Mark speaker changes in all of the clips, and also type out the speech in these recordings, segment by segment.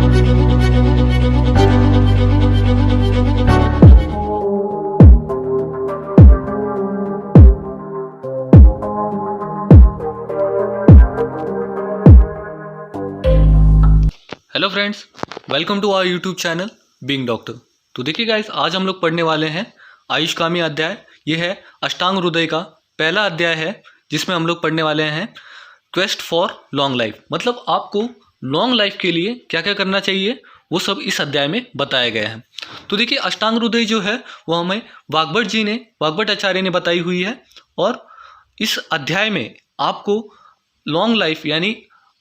Speaker 1: Hello friends, welcome to our YouTube channel being doctor. तो देखिए guys, आज हम लोग पढ़ने वाले हैं आयुष्कामी अध्याय। ये है अष्टांग हृदय का पहला अध्याय है, जिसमें हम लोग पढ़ने वाले हैं क्वेस्ट फॉर लॉन्ग लाइफ। मतलब आपको लॉन्ग लाइफ के लिए क्या क्या करना चाहिए वो सब इस अध्याय में बताया गया है। तो देखिए, अष्टांग हृदय जो है वो हमें वाग्भट आचार्य ने बताई हुई है। और इस अध्याय में आपको लॉन्ग लाइफ यानी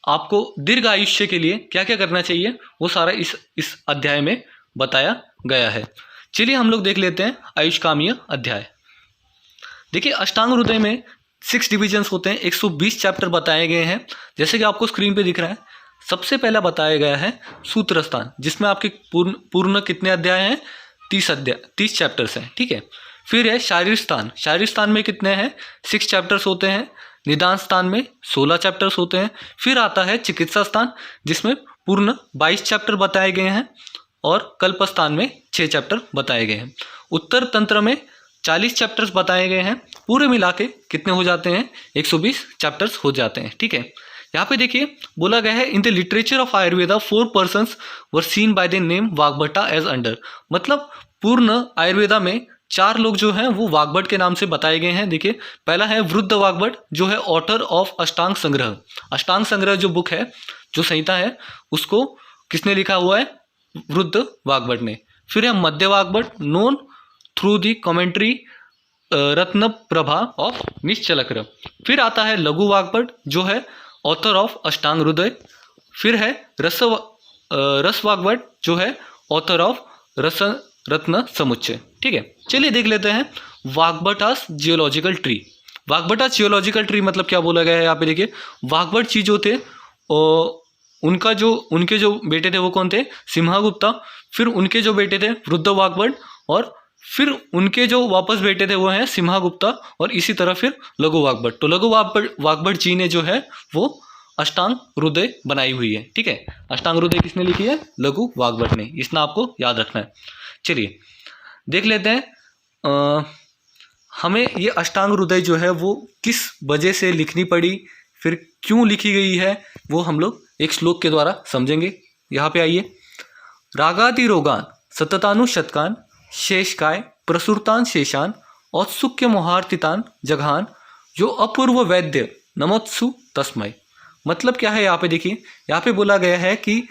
Speaker 1: आपको दीर्घ आयुष्य के लिए क्या क्या करना चाहिए वो सारा इस अध्याय में बताया गया है। चलिए हम लोग देख लेते हैं आयुष्कामीय अध्याय। देखिए, अष्टांग हृदय में 6 डिविजन्स होते हैं, 120 चैप्टर बताए गए हैं, जैसे कि आपको स्क्रीन पे दिख रहा है। सबसे पहला बताया गया है सूत्र स्थान, जिसमें आपके पूर्ण कितने अध्याय हैं? 30 चैप्टर्स हैं, ठीक है। फिर है शारीर स्थान में कितने हैं? 6 चैप्टर्स होते हैं। निदान स्थान में 16 चैप्टर्स होते हैं। फिर आता है चिकित्सा स्थान, जिसमें पूर्ण 22 चैप्टर बताए गए हैं। और कल्प स्थान में 6 चैप्टर बताए गए हैं। उत्तर तंत्र में 40 चैप्टर्स बताए गए हैं। पूरे मिला के कितने हो जाते हैं? 120 चैप्टर्स हो जाते हैं, ठीक है। यहाँ पे देखिए बोला गया है, in the literature of Ayurveda 4 persons were seen by the name Vagbhata as under. मतलब पूर्ण आयुर्वेदा में 4 लोग जो हैं वो वाग्भट के नाम से बताए गए हैं। देखिए, पहला है वृद्ध वाग्भट, जो है ऑथर ऑफ अष्टांग संग्रह। अष्टांग संग्रह जो बुक है, जो संहिता है, उसको किसने लिखा हुआ है? वृद्ध वाग्भट ने। फिर है मध्य Vagbhata, known through the commentary Ratna Prabha of Nishchalakara. फिर आता है लघु वाग्भट, जो है ऑथर ऑफ अष्टांग हृदय। फिर है रस वाग्भट, जो है ऑथर ऑफ रत्न समुच्चय, ठीक है। चलिए देख लेते हैं वाग्भटास जियोलॉजिकल ट्री। वाग्भटास जियोलॉजिकल ट्री मतलब क्या बोला गया है यहाँ पे देखिए। वाग्भट जी जो थे, उनके जो बेटे थे वो कौन थे? सिम्हागुप्ता। फिर उनके जो बेटे थे वृद्ध वाग्भट, और फिर उनके जो वापस बेटे थे वो हैं सिम्हागुप्ता, और इसी तरह फिर लघु वाग्भट। तो लघु वाग्भट जी ने जो है वो अष्टांग हृदय बनाई हुई है, ठीक है। अष्टांग हृदय किसने लिखी है? लघु वाग्भट ने। इसना आपको याद रखना है। चलिए देख लेते हैं हमें ये अष्टांग हृदय जो है वो किस वजह से लिखनी पड़ी, फिर क्यों लिखी गई है, वो हम लोग एक श्लोक के द्वारा समझेंगे। यहाँ पे आइए। रागादि रोगान सततानुशतकान शेषकाय प्रसुरतान शेषान औत्सुक्य मोहार्तितान जघान जो अपूर्व वैद्य नमोत्सु तस्मय। मतलब क्या है यहाँ पे देखिए। यहाँ पे बोला गया है कि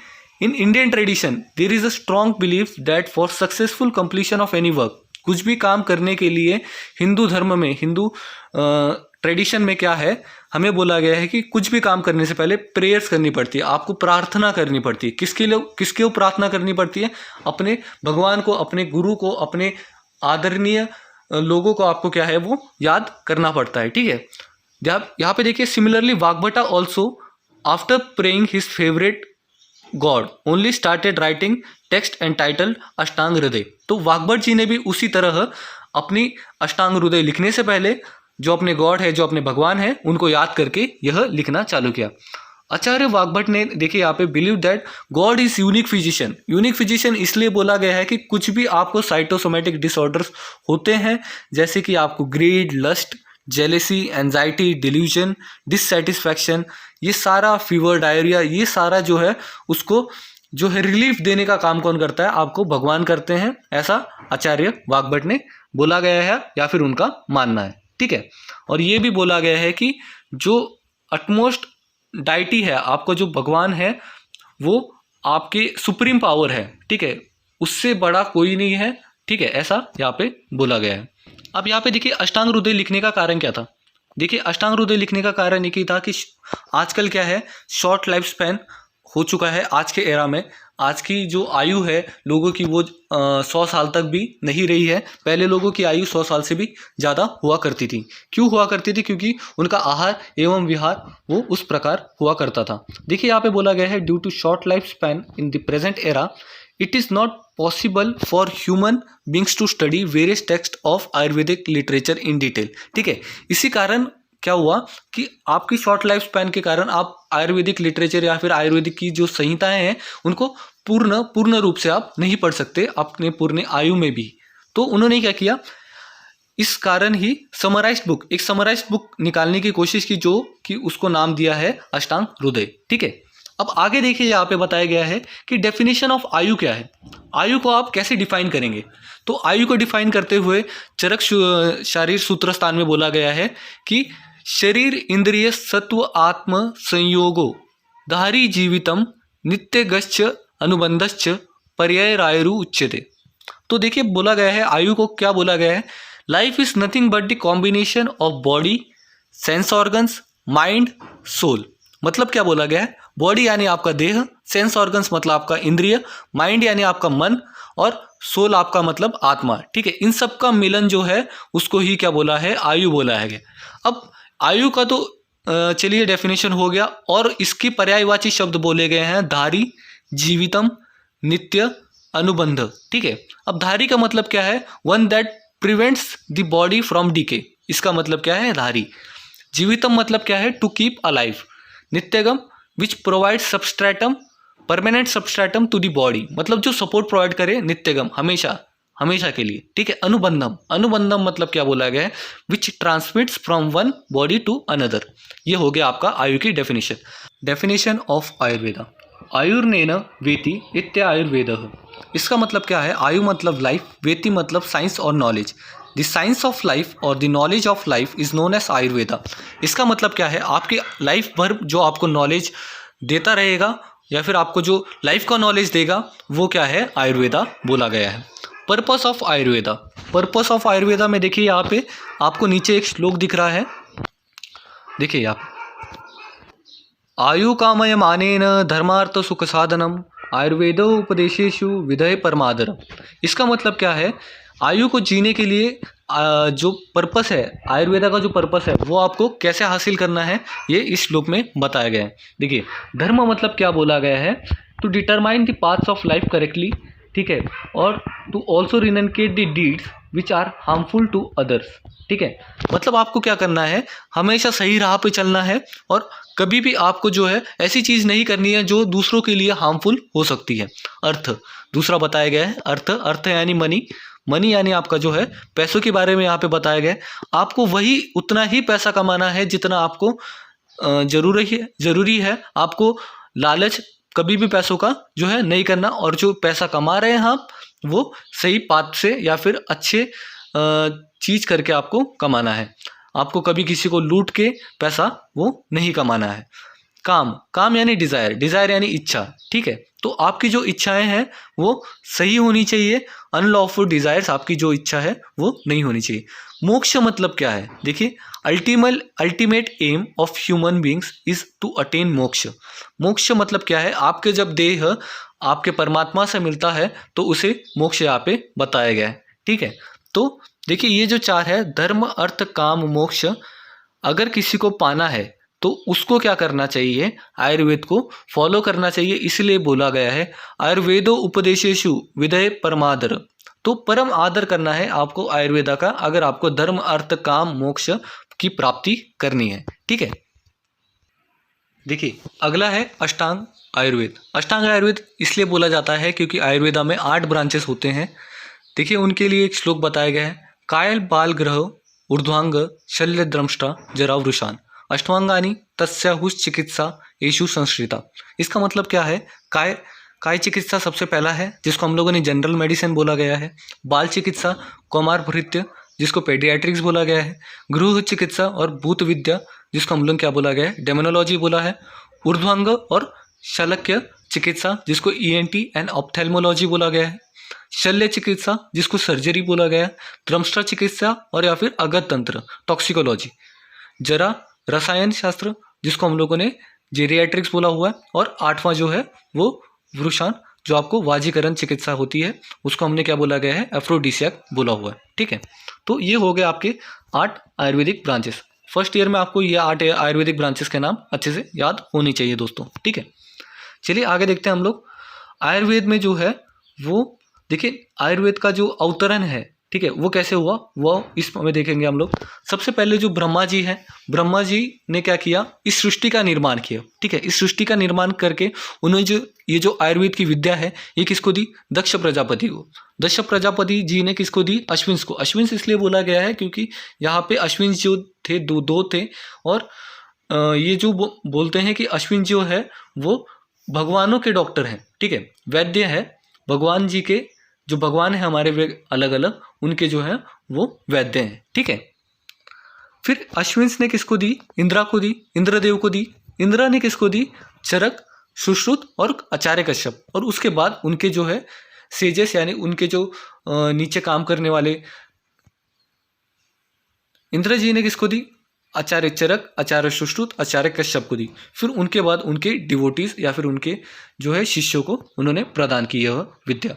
Speaker 1: in Indian tradition there is a strong belief that for successful completion of any work, कुछ भी काम करने के लिए हिंदू धर्म में, हिंदू ट्रेडिशन में क्या है, हमें बोला गया है कि कुछ भी काम करने से पहले प्रेयर्स करनी पड़ती है, आपको प्रार्थना करनी पड़ती है। किसके प्रार्थना करनी पड़ती है? अपने भगवान को, अपने गुरु को, अपने आदरणीय लोगों को आपको क्या है वो याद करना पड़ता है, ठीक है। यहाँ पे देखिए, similarly Vagbhata also after praying his favourite god only started writing text and title Ashtanga Hridaya. तो वाग्भट जी ने भी उसी तरह अपनी अष्टांग हृदय लिखने से पहले जो अपने गॉड है, जो अपने भगवान है, उनको याद करके यह लिखना चालू किया। आचार्य वाग्भट ने देखिए यहाँ पे believe that God is unique physician. Unique physician इसलिए बोला गया है कि कुछ भी आपको साइटोसोमेटिक डिसऑर्डर्स होते हैं, जैसे कि आपको greed, lust, jealousy, anxiety, delusion, dissatisfaction, ये सारा, फीवर, डायरिया, ये सारा जो है उसको जो है रिलीफ देने का काम कौन करता है? आपको भगवान करते हैं। ऐसा आचार्य वाग्भट ने बोला गया है, या फिर उनका मानना है, ठीक है। और ये भी बोला गया है कि जो अटमोस्ट डाइटी है, आपको जो भगवान है वो आपके सुप्रीम पावर है, ठीक है, उससे बड़ा कोई नहीं है, ठीक है। ऐसा यहाँ पे बोला गया है। अब यहाँ पे देखिए अष्टांग हृदय लिखने का कारण क्या था। देखिए, अष्टांग हृदय लिखने का कारण एक ही था कि आजकल क्या है, शॉर्ट लाइफ स्पैन हो चुका है आज के एरा में। आज की जो आयु है लोगों की वो 100 साल तक भी नहीं रही है। पहले लोगों की आयु 100 साल से भी ज़्यादा हुआ करती थी। क्यों हुआ करती थी? क्योंकि उनका आहार एवं विहार वो उस प्रकार हुआ करता था। देखिए यहाँ पे बोला गया है, due to short life span in the present era it is not possible for human beings to study various text of Ayurvedic literature in detail. ठीक है, इसी कारण क्या हुआ कि आपकी शॉर्ट लाइफ स्पैन के कारण आप आयुर्वेदिक लिटरेचर या फिर आयुर्वेदिक की जो संहिताएं हैं उनको पूर्ण रूप से आप नहीं पढ़ सकते अपने पूर्ण आयु में भी। तो उन्होंने क्या किया, इस कारण ही एक समराइज्ड बुक निकालने की कोशिश की, जो कि उसको नाम दिया है अष्टांग हृदय। ठीक है, अब आगे देखिए यहाँ पे बताया गया है कि डेफिनेशन ऑफ आयु क्या है, आयु को आप कैसे डिफाइन करेंगे। तो आयु को डिफाइन करते हुए चरक शारीर सूत्र स्थान में बोला गया है कि शरीर इंद्रिय सत्व आत्म संयोगो धारी जीवितम नित्यगश्च अनुबंधश्च पर्यायरायरु उच्यते। तो देखिए बोला गया है आयु को क्या बोला गया है, life is nothing but the combination of body, sense organs, mind, soul. मतलब क्या बोला गया है, बॉडी यानी आपका देह, सेंस ऑर्गन्स मतलब आपका इंद्रिय, माइंड यानी आपका मन, और सोल आपका मतलब आत्मा। ठीक है, इन सब का मिलन जो है उसको ही क्या बोला है, आयु बोला है। अब आयु का तो चलिए डेफिनेशन हो गया, और इसकी पर्यायवाची शब्द बोले गए हैं धारी, जीवितम, नित्य, अनुबंध। ठीक है, अब धारी का मतलब क्या है, one that prevents the body from decay, इसका मतलब क्या है धारी। जीवितम मतलब क्या है, टू कीप अलाइव। नित्यगम which provide substratum, permanent substratum to the body, मतलब जो सपोर्ट प्रोवाइड करे नित्यगम, हमेशा के लिए। ठीक है, अनुबंधम मतलब क्या बोला गया है, which transmits from one body to another. ये हो गया आपका आयु की डेफिनेशन ऑफ आयुर्वेदा। आयुर्नेन वेति इत्या आयुर्वेद। इसका मतलब क्या है, आयु मतलब लाइफ, वेति मतलब साइंस और नॉलेज। द साइंस ऑफ लाइफ और the knowledge of life is known as Ayurveda. इसका मतलब क्या है, आपकी लाइफ भर जो आपको नॉलेज देता रहेगा या फिर आपको जो लाइफ का नॉलेज देगा वो क्या है, आयुर्वेदा बोला गया है। Purpose of Ayurveda, purpose of Ayurveda में देखिए यहाँ पे आपको नीचे एक श्लोक दिख रहा है, देखिए यहाँ पे, आयु कामय मानेन धर्मार्थ सुख साधनम आयुर्वेदो उपदेशेषु विधेय परमादर। इसका मतलब क्या है, आयु को जीने के लिए जो पर्पस है, आयुर्वेदा का जो पर्पस है वो आपको कैसे हासिल करना है, ये इस श्लोक में बताया गया है। देखिए धर्म मतलब क्या बोला गया है, to determine the paths of life correctly. ठीक है, और टू ऑल्सो रिनकेट the deeds which are harmful to others. ठीक है, मतलब आपको क्या करना है, हमेशा सही राह पे चलना है और कभी भी आपको जो है ऐसी चीज़ नहीं करनी है जो दूसरों के लिए हार्मफुल हो सकती है। अर्थ दूसरा बताया गया है, अर्थ यानी मनी यानी आपका जो है पैसों के बारे में यहाँ पे बताया गया है। आपको वही उतना ही पैसा कमाना है जितना आपको जरूरी है। आपको लालच कभी भी पैसों का जो है नहीं करना, और जो पैसा कमा रहे हैं आप वो सही पाथ से या फिर अच्छे चीज़ करके आपको कमाना है। आपको कभी किसी को लूट के पैसा वो नहीं कमाना है। काम यानी डिज़ायर यानी इच्छा। ठीक है, तो आपकी जो इच्छाएं हैं वो सही होनी चाहिए, अनलॉफुल डिज़ायर्स आपकी जो इच्छा है वो नहीं होनी चाहिए। मोक्ष मतलब क्या है, देखिए ultimate aim of human beings is to attain moksha. मोक्ष मतलब क्या है, आपके जब देह आपके परमात्मा से मिलता है तो उसे मोक्ष यहाँ पे बताया गया है। ठीक है, तो देखिए ये जो चार है, धर्म अर्थ काम मोक्ष, अगर किसी को पाना है तो उसको क्या करना चाहिए, आयुर्वेद को फॉलो करना चाहिए। इसलिए बोला गया है आयुर्वेदो उपदेशेषु विधेय परमादर, तो परम आदर करना है आपको आयुर्वेदा का, अगर आपको धर्म अर्थ काम मोक्ष की प्राप्ति करनी है। ठीक है, देखिए अगला है अष्टांग आयुर्वेद। अष्टांग आयुर्वेद इसलिए बोला जाता है क्योंकि आयुर्वेदा में 8 ब्रांचेस होते हैं। देखिए उनके लिए एक श्लोक बताया गया है, कायल बाल ग्रह ऊर्ध्वांग शल्य द्रंष्टा जरा वृषान अष्टांगानी तस्याहुष चिकित्सा येषु संश्रिता। इसका मतलब क्या है, काय चिकित्सा सबसे पहला है जिसको हम लोगों ने जनरल मेडिसिन बोला गया है। बाल चिकित्सा कौमार भृत्य जिसको पेडियाट्रिक्स बोला गया है। गृह चिकित्सा और भूत विद्या जिसको हम लोग क्या बोला गया है, डेमोनोलॉजी बोला है। ऊर्ध्वांग और शल्य चिकित्सा जिसको ENT एंड ऑप्थेल्मोलॉजी बोला गया है। शल्य चिकित्सा जिसको सर्जरी बोला गया है। द्रंष्टा चिकित्सा और या फिर अगत तंत्र टॉक्सिकोलॉजी। जरा रसायन शास्त्र जिसको हम लोगों ने जेरियाट्रिक्स बोला हुआ है। और 8वां जो है वो वृषान जो आपको वाजीकरण चिकित्सा होती है उसको हमने क्या बोला गया है, एफ्रोडिसियाक बोला हुआ है। ठीक है, तो ये हो गए आपके 8 आयुर्वेदिक ब्रांचेस। फर्स्ट ईयर में आपको ये 8 आयुर्वेदिक ब्रांचेस के नाम अच्छे से याद होनी चाहिए दोस्तों। ठीक है, चलिए आगे देखते हैं हम लोग। आयुर्वेद में जो है वो देखिए आयुर्वेद का जो अवतरण है, ठीक है, वो कैसे हुआ वो इसमें देखेंगे हम लोग। सबसे पहले जो ब्रह्मा जी हैं, ब्रह्मा जी ने क्या किया, इस सृष्टि का निर्माण किया। ठीक है, इस सृष्टि का निर्माण करके उन्होंने जो ये जो आयुर्वेद की विद्या है ये किसको दी, दक्ष प्रजापति को। दक्ष प्रजापति जी ने किसको दी, अश्विन को। अश्विन इसलिए बोला गया है क्योंकि यहाँ पे अश्विन जो थे दो थे, और ये जो बोलते हैं कि अश्विन जो है वो भगवानों के डॉक्टर हैं। ठीक है, वैद्य है, भगवान जी के जो भगवान है हमारे वे अलग अलग, उनके जो है वो वैद्य हैं। ठीक है, फिर अश्विन ने किसको दी, इंद्रा को दी, इंद्रदेव को दी। इंद्रा ने किसको दी, चरक, सुश्रुत और आचार्य कश्यप। और उसके बाद उनके जो है सेजेस यानी उनके जो नीचे काम करने वाले इंद्र जी ने किसको दी, आचार्य चरक, आचार्य सुश्रुत, आचार्य कश्यप को दी। फिर उनके बाद उनके डिवोटीज या फिर उनके जो है शिष्यों को उन्होंने प्रदान की यह विद्या।